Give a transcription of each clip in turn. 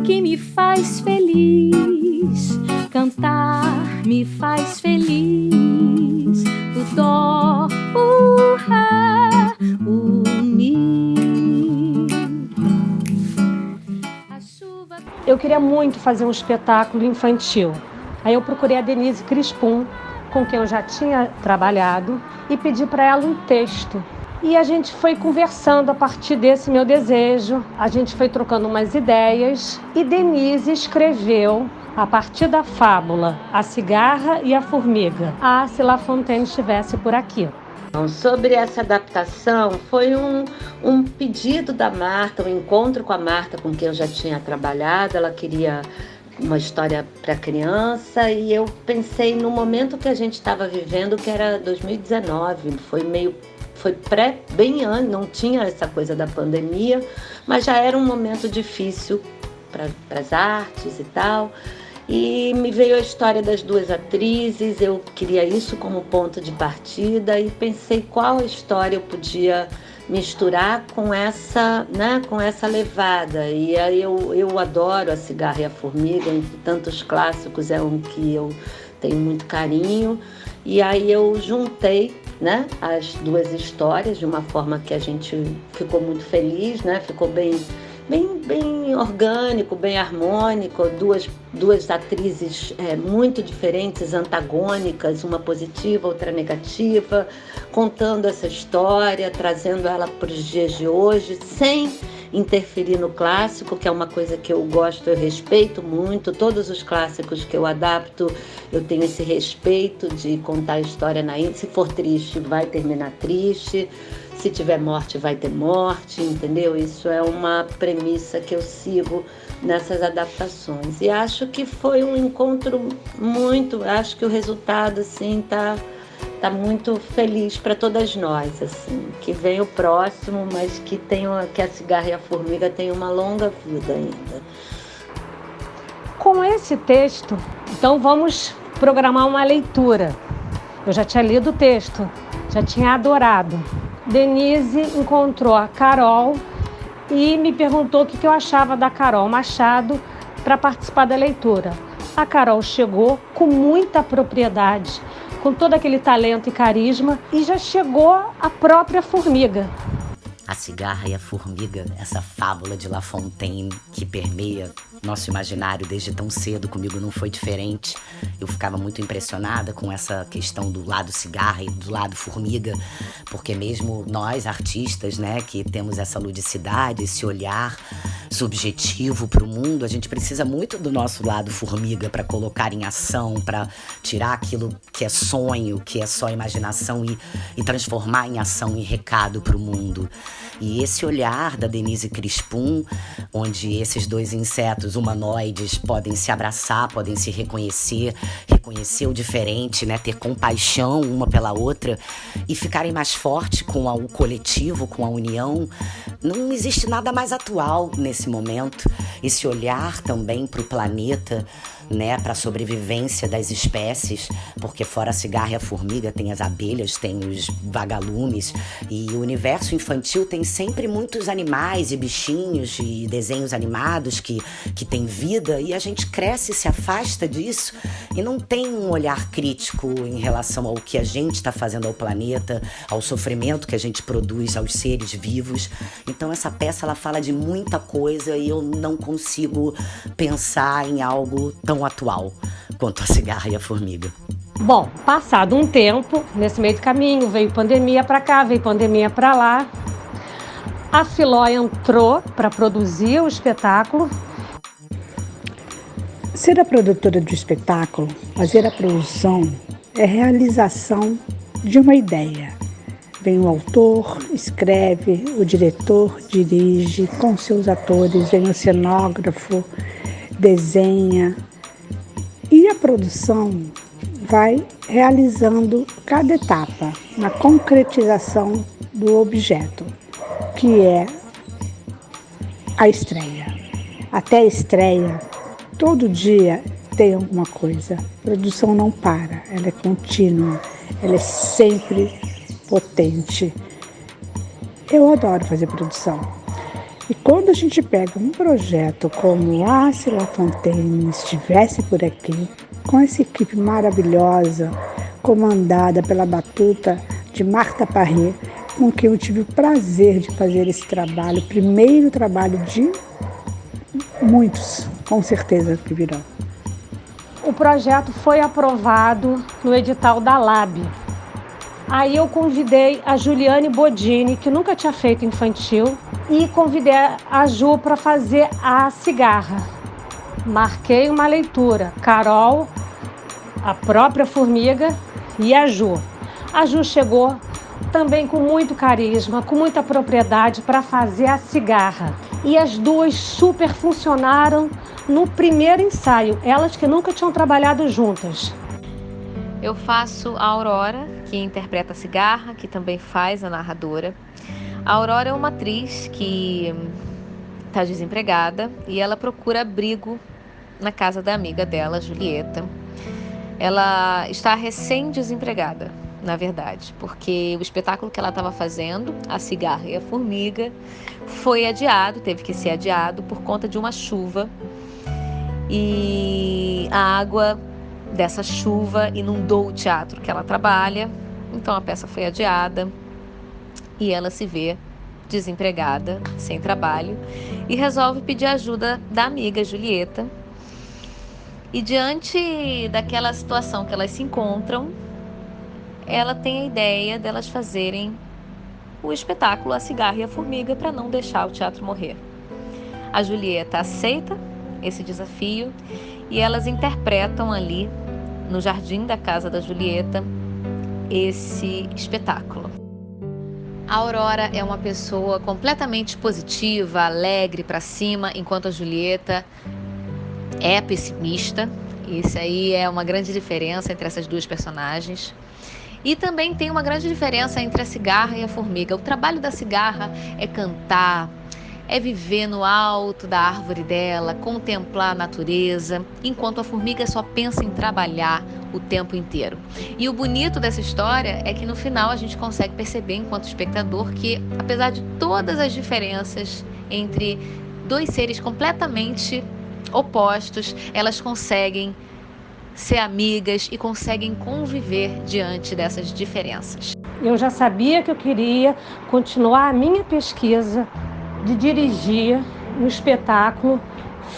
que me faz feliz, cantar me faz feliz. O dó, o ré, o mi. Eu queria muito fazer um espetáculo infantil. Aí eu procurei a Denise Crispum, com quem eu já tinha trabalhado, e pedi para ela um texto. E a gente foi conversando a partir desse meu desejo, a gente foi trocando umas ideias, e Denise escreveu, a partir da fábula A Cigarra e a Formiga, se La Fontaine estivesse por aqui. Sobre essa adaptação, foi um pedido da Marta, um encontro com a Marta, com quem eu já tinha trabalhado. Ela queria uma história para criança e eu pensei no momento que a gente estava vivendo, que era 2019, foi bem antes, não tinha essa coisa da pandemia, mas já era um momento difícil para as artes e tal. E me veio a história das duas atrizes, eu queria isso como ponto de partida e pensei qual história eu podia misturar com essa levada. E aí eu adoro A Cigarra e a Formiga, entre tantos clássicos é um que eu tenho muito carinho. E aí eu juntei, né, as duas histórias de uma forma que a gente ficou muito feliz, né, ficou bem orgânico, bem harmônico, duas atrizes muito diferentes, antagônicas, uma positiva, outra negativa, contando essa história, trazendo ela para os dias de hoje, sem interferir no clássico, que é uma coisa que eu gosto, eu respeito muito. Todos os clássicos que eu adapto, eu tenho esse respeito de contar a história se for triste, vai terminar triste. Se tiver morte, vai ter morte, entendeu? Isso é uma premissa que eu sigo nessas adaptações. E acho que foi um encontro acho que o resultado, assim, tá muito feliz para todas nós, assim. Que vem o próximo, mas que A Cigarra e a Formiga tenham uma longa vida ainda. Com esse texto, então vamos programar uma leitura. Eu já tinha lido o texto, já tinha adorado. Denise encontrou a Carol e me perguntou o que eu achava da Carol Machado para participar da leitura. A Carol chegou com muita propriedade, com todo aquele talento e carisma, e já chegou a própria Formiga. A Cigarra e a Formiga, essa fábula de La Fontaine que permeia nosso imaginário desde tão cedo, comigo não foi diferente. Eu ficava muito impressionada com essa questão do lado cigarra e do lado formiga, porque mesmo nós, artistas, né, que temos essa ludicidade, esse olhar subjetivo para o mundo, a gente precisa muito do nosso lado formiga para colocar em ação, para tirar aquilo que é sonho, que é só imaginação e transformar em ação e recado para o mundo. E esse olhar da Denise Crispum, onde esses dois insetos humanoides podem se abraçar, podem se reconhecer o diferente, né? Ter compaixão uma pela outra e ficarem mais fortes com o coletivo, com a união. Não existe nada mais atual nesse momento. Esse olhar também para o planeta, né, para a sobrevivência das espécies, porque fora a cigarra e a formiga tem as abelhas, tem os vagalumes, e o universo infantil tem sempre muitos animais e bichinhos e desenhos animados que têm vida, e a gente cresce e se afasta disso e não tem um olhar crítico em relação ao que a gente está fazendo ao planeta, ao sofrimento que a gente produz aos seres vivos. Então essa peça ela fala de muita coisa e eu não consigo pensar em algo tão atual quanto A Cigarra e a Formiga. Bom, passado um tempo, nesse meio do caminho, veio pandemia para cá, veio pandemia para lá. A Filó entrou para produzir o espetáculo. Ser a produtora do espetáculo, fazer a produção, é realização de uma ideia. Vem o autor, escreve, o diretor dirige com seus atores, vem o cenógrafo, desenha. E a produção vai realizando cada etapa na concretização do objeto, que é a estreia. Até a estreia, todo dia tem alguma coisa. A produção não para, ela é contínua, ela é sempre potente. Eu adoro fazer produção. E quando a gente pega um projeto como Se La Fontaine estivesse por aqui, com essa equipe maravilhosa, comandada pela batuta de Martha Parré, com quem eu tive o prazer de fazer esse trabalho, primeiro trabalho de muitos, com certeza, que virão. O projeto foi aprovado no edital da LAB. Aí eu convidei a Juliane Bodini, que nunca tinha feito infantil, e convidei a Ju para fazer a cigarra. Marquei uma leitura, Carol, a própria Formiga e a Ju. A Ju chegou também com muito carisma, com muita propriedade para fazer a cigarra. E as duas super funcionaram no primeiro ensaio, elas que nunca tinham trabalhado juntas. Eu faço a Aurora, que interpreta a cigarra, que também faz a narradora. A Aurora é uma atriz que está desempregada e ela procura abrigo na casa da amiga dela, Julieta. Ela está recém-desempregada, na verdade, porque o espetáculo que ela estava fazendo, A Cigarra e a Formiga, foi adiado, teve que ser adiado por conta de uma chuva. E a água dessa chuva inundou o teatro que ela trabalha, então a peça foi adiada e ela se vê desempregada, sem trabalho, e resolve pedir ajuda da amiga Julieta. E diante daquela situação que elas se encontram, ela tem a ideia delas fazerem o espetáculo A Cigarra e a Formiga para não deixar o teatro morrer. A Julieta aceita esse desafio e elas interpretam ali no jardim da casa da Julieta esse espetáculo. A Aurora é uma pessoa completamente positiva, alegre, para cima, enquanto a Julieta é pessimista. Isso aí é uma grande diferença entre essas duas personagens. E também tem uma grande diferença entre a cigarra e a formiga. O trabalho da cigarra é cantar, é viver no alto da árvore dela, contemplar a natureza, enquanto a formiga só pensa em trabalhar o tempo inteiro. E o bonito dessa história é que no final a gente consegue perceber, enquanto espectador, que apesar de todas as diferenças entre dois seres completamente opostos, elas conseguem ser amigas e conseguem conviver diante dessas diferenças. Eu já sabia que eu queria continuar a minha pesquisa de dirigir um espetáculo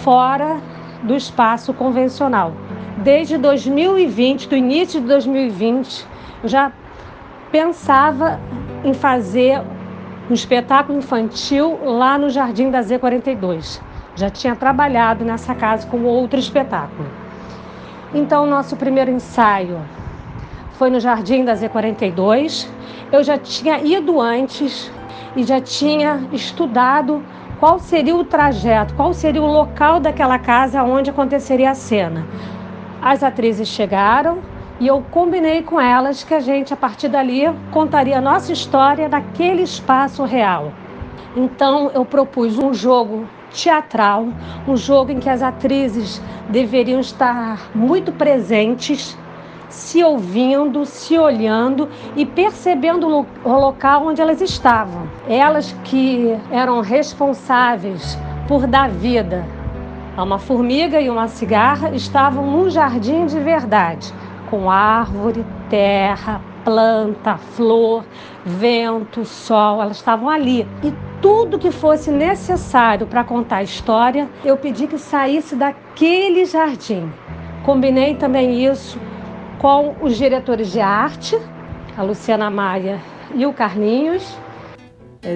fora do espaço convencional. Desde 2020, do início de 2020, eu já pensava em fazer um espetáculo infantil lá no Jardim da Z42. Já tinha trabalhado nessa casa com outro espetáculo. Então, nosso primeiro ensaio foi no Jardim da Z42. Eu já tinha ido antes e já tinha estudado qual seria o trajeto, qual seria o local daquela casa onde aconteceria a cena. As atrizes chegaram e eu combinei com elas que a gente, a partir dali, contaria a nossa história naquele espaço real. Então, eu propus um jogo teatral, um jogo em que as atrizes deveriam estar muito presentes, se ouvindo, se olhando e percebendo o local onde elas estavam. Elas que eram responsáveis por dar vida a uma formiga e uma cigarra estavam num jardim de verdade, com árvore, terra, planta, flor, vento, sol, elas estavam ali. E tudo que fosse necessário para contar a história, eu pedi que saísse daquele jardim. Combinei também isso com os diretores de arte, a Luciana Maia e o Carlinhos.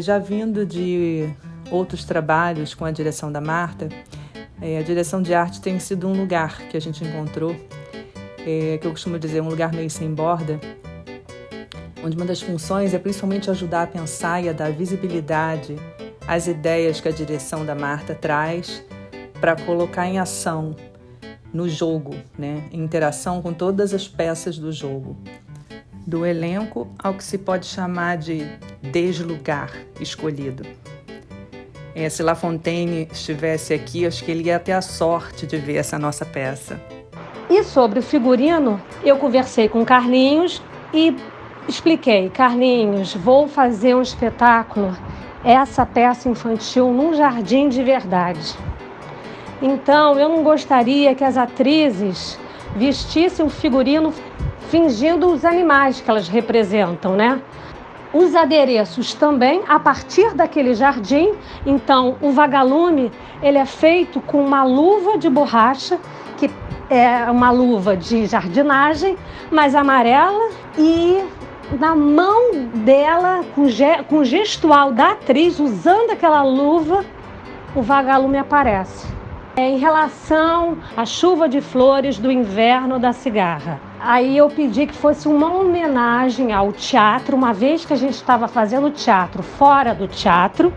Já vindo de outros trabalhos com a direção da Martha, a direção de arte tem sido um lugar que a gente encontrou, que eu costumo dizer, um lugar meio sem borda, onde uma das funções é principalmente ajudar a pensar e a dar visibilidade às ideias que a direção da Martha traz para colocar em ação no jogo, né? Em interação com todas as peças do jogo. Do elenco ao que se pode chamar de deslugar escolhido. Se La Fontaine estivesse aqui, acho que ele ia ter a sorte de ver essa nossa peça. E sobre o figurino, eu conversei com Carlinhos e expliquei: Carlinhos, vou fazer um espetáculo essa peça infantil num jardim de verdade. Então, eu não gostaria que as atrizes vestissem o figurino fingindo os animais que elas representam, né? Os adereços também, a partir daquele jardim. Então, o vagalume, ele é feito com uma luva de borracha, que é uma luva de jardinagem, mas amarela, e na mão dela, com o gestual da atriz, usando aquela luva, o vagalume aparece. Em relação à chuva de flores do inverno da cigarra, aí eu pedi que fosse uma homenagem ao teatro, uma vez que a gente estava fazendo teatro fora do teatro,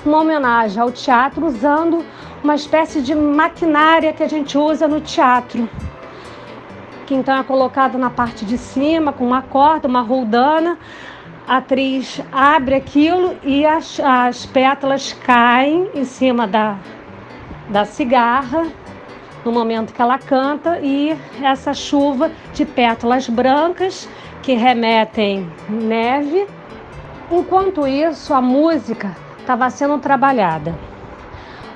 uma homenagem ao teatro usando uma espécie de maquinária que a gente usa no teatro, que então é colocado na parte de cima com uma corda, uma roldana. A atriz abre aquilo e as pétalas caem em cima da cigarra no momento que ela canta, e essa chuva de pétalas brancas que remetem neve. Enquanto isso, a música estava sendo trabalhada.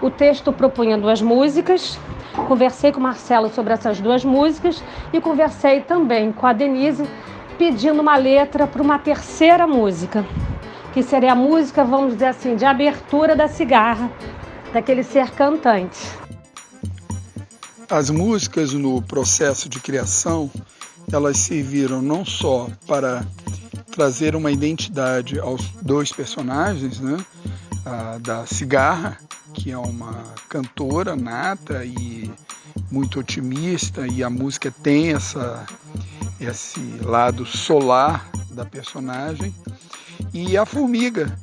O texto propunha 2 músicas. Conversei com o Marcelo sobre essas 2 músicas e conversei também com a Denise pedindo uma letra para uma terceira música, que seria a música, vamos dizer assim, de abertura da cigarra, daquele ser cantante. As músicas no processo de criação, elas serviram não só para trazer uma identidade aos 2 personagens, né? Da cigarra, que é uma cantora nata e muito otimista, e a música tem esse lado solar da personagem, e a formiga,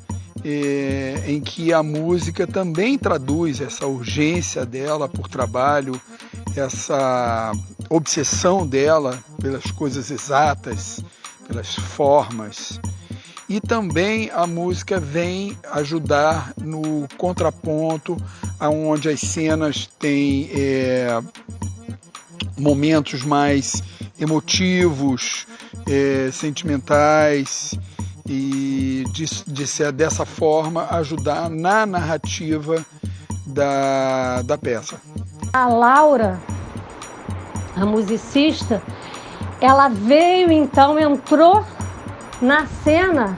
em que a música também traduz essa urgência dela por trabalho, essa obsessão dela pelas coisas exatas, pelas formas. E também a música vem ajudar no contraponto, onde as cenas têm momentos mais emotivos, sentimentais, e dessa forma ajudar na narrativa da peça. A Laura, a musicista, ela veio então, entrou na cena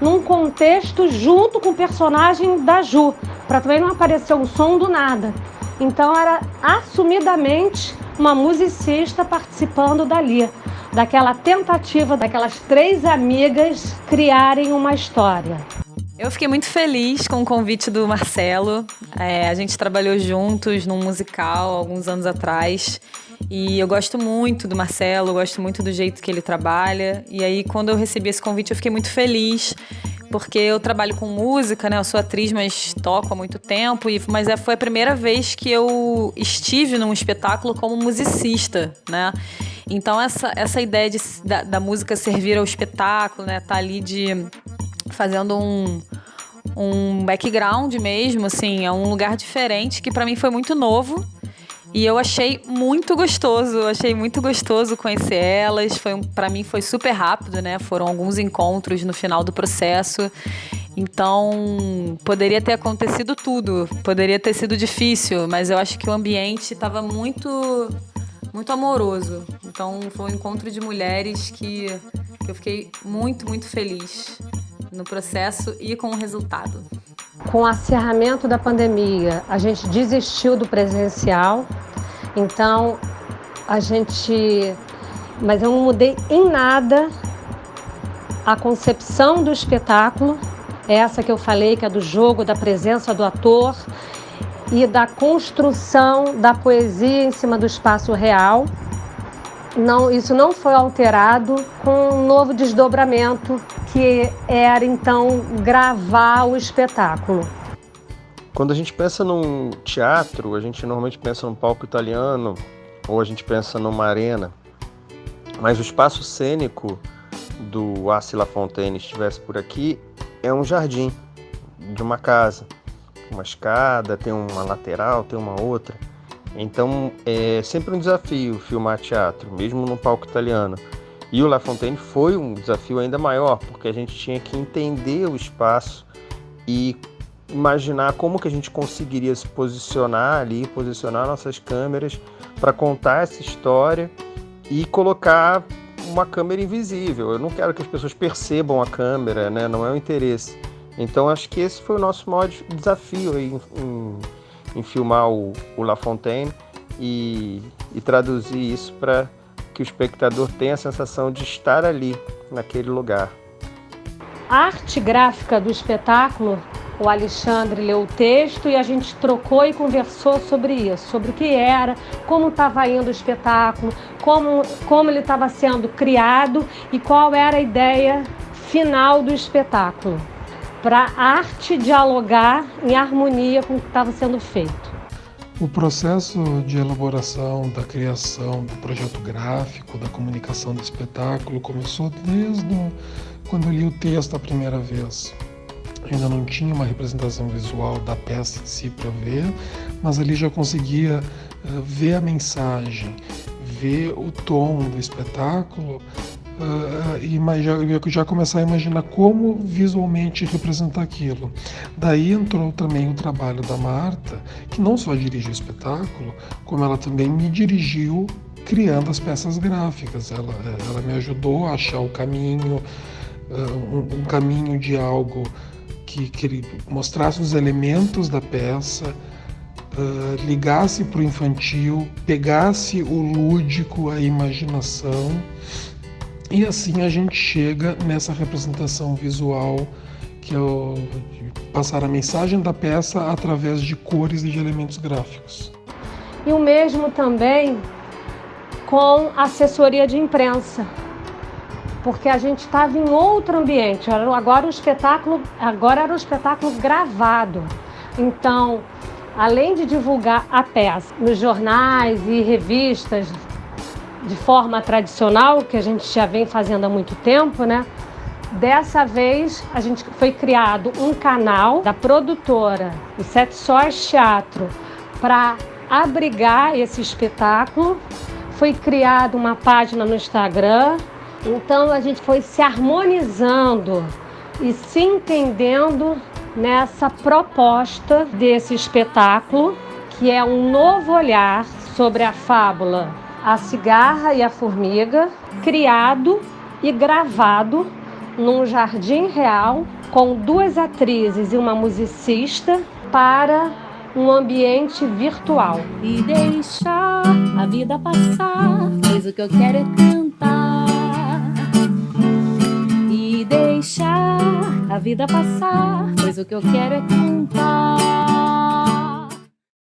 num contexto junto com o personagem da Ju, para também não aparecer um som do nada. Então era assumidamente uma musicista participando dali, daquela tentativa daquelas 3 amigas criarem uma história. Eu fiquei muito feliz com o convite do Marcelo. A gente trabalhou juntos num musical alguns anos atrás. E eu gosto muito do Marcelo, gosto muito do jeito que ele trabalha. E aí, quando eu recebi esse convite, eu fiquei muito feliz, porque eu trabalho com música, né? Eu sou atriz, mas toco há muito tempo. Mas foi a primeira vez que eu estive num espetáculo como musicista, né? Então, essa ideia da música servir ao espetáculo, né? Tá ali fazendo um background mesmo, assim, é um lugar diferente que para mim foi muito novo. E eu achei muito gostoso conhecer elas. Para mim foi super rápido, né? Foram alguns encontros no final do processo. Então, poderia ter acontecido tudo, poderia ter sido difícil, mas eu acho que o ambiente estava muito, muito amoroso. Então, foi um encontro de mulheres que eu fiquei muito, muito feliz no processo e com o resultado. Com o acerramento da pandemia, a gente desistiu do presencial, então mas eu não mudei em nada a concepção do espetáculo, essa que eu falei, que é do jogo, da presença do ator e da construção da poesia em cima do espaço real. Não, isso não foi alterado com um novo desdobramento, que era então gravar o espetáculo. Quando a gente pensa num teatro, a gente normalmente pensa num palco italiano ou a gente pensa numa arena, mas o espaço cênico do Se La Fontaine estivesse por aqui é um jardim de uma casa, uma escada, tem uma lateral, tem uma outra. Então é sempre um desafio filmar teatro, mesmo no palco italiano. E o La Fontaine foi um desafio ainda maior, porque a gente tinha que entender o espaço e imaginar como que a gente conseguiria se posicionar ali, posicionar nossas câmeras para contar essa história e colocar uma câmera invisível. Eu não quero que as pessoas percebam a câmera, né? Não é o interesse. Então acho que esse foi o nosso maior desafio aí em filmar o La Fontaine e traduzir isso para que o espectador tenha a sensação de estar ali, naquele lugar. A arte gráfica do espetáculo, o Alexandre leu o texto e a gente trocou e conversou sobre isso, sobre o que era, como estava indo o espetáculo, como ele estava sendo criado e qual era a ideia final do espetáculo, para a arte dialogar em harmonia com o que estava sendo feito. O processo de elaboração, da criação do projeto gráfico, da comunicação do espetáculo começou desde quando eu li o texto a primeira vez. Ainda não tinha uma representação visual da peça em si para ver, mas ali já conseguia ver a mensagem, ver o tom do espetáculo e já começar a imaginar como visualmente representar aquilo. Daí entrou também o trabalho da Marta, que não só dirige o espetáculo, como ela também me dirigiu criando as peças gráficas. Ela me ajudou a achar o caminho, um caminho de algo que ele mostrasse os elementos da peça, ligasse para o infantil, pegasse o lúdico, a imaginação, e assim a gente chega nessa representação visual, que é passar a mensagem da peça através de cores e de elementos gráficos. E o mesmo também com assessoria de imprensa, porque a gente estava em outro ambiente. Agora era um espetáculo gravado. Então, além de divulgar a peça nos jornais e revistas de forma tradicional, que a gente já vem fazendo há muito tempo, né? Dessa vez, foi criado um canal da produtora, o Sete Sóis Teatro, para abrigar esse espetáculo. Foi criada uma página no Instagram. Então a gente foi se harmonizando e se entendendo nessa proposta desse espetáculo, que é um novo olhar sobre a fábula A Cigarra e a Formiga, criado e gravado num jardim real, com 2 atrizes e uma musicista, para um ambiente virtual. E deixar a vida passar, pois o que eu quero é cantar. E deixar a vida passar, pois o que eu quero é cantar.